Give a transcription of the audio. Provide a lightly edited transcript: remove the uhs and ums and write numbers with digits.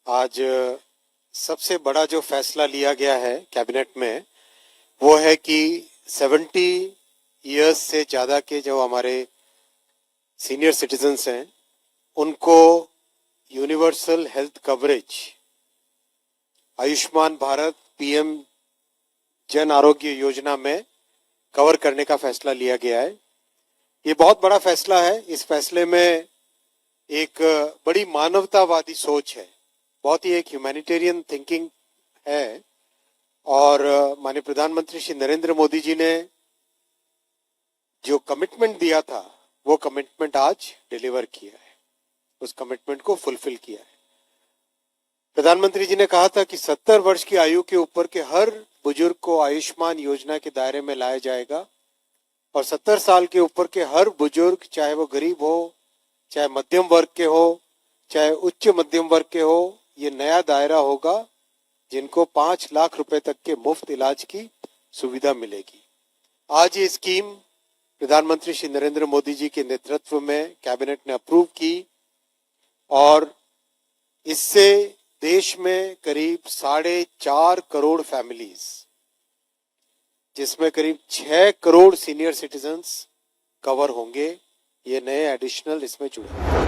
आज सबसे बड़ा जो फैसला लिया गया है कैबिनेट में वो है कि 70 इयर्स से ज़्यादा के जो हमारे सीनियर सिटीजन्स हैं उनको universal health coverage Ayushman Bharat PM Jan Arogya Yojana में कवर करने का फैसला लिया गया है। ये बहुत बड़ा फैसला है। इस फैसले में एक बड़ी मानवतावादी सोच है, बहुत ही एक ह्यूमैनिटेरियन थिंकिंग है और माननीय प्रधानमंत्री श्री नरेंद्र मोदी जी ने जो कमिटमेंट दिया था वो कमिटमेंट आज डिलीवर किया है, उस कमिटमेंट को फुलफिल किया है। प्रधानमंत्री जी ने कहा था कि 70 वर्ष की आयु के ऊपर के हर बुजुर्ग को आयुष्मान योजना के दायरे में लाया जाएगा और 70 साल के ऊपर के हर बुजुर्ग, चाहे वो गरीब हो, चाहे मध्यम वर्ग के हो, चाहे उच्च मध्यम वर्ग के हो, ये नया दायरा होगा जिनको 5 लाख रुपए तक के मुफ्त इलाज की सुविधा मिलेगी। आज ये स्कीम प्रधानमंत्री श्री नरेंद्र मोदी जी के नेतृत्व में कैबिनेट ने अप्रूव की और इससे देश में करीब 4.5 करोड़ फैमिलीज, जिसमें करीब 6 करोड़ सीनियर सिटीजन्स कवर होंगे। ये नए एडिशनल इसमें जुड़े।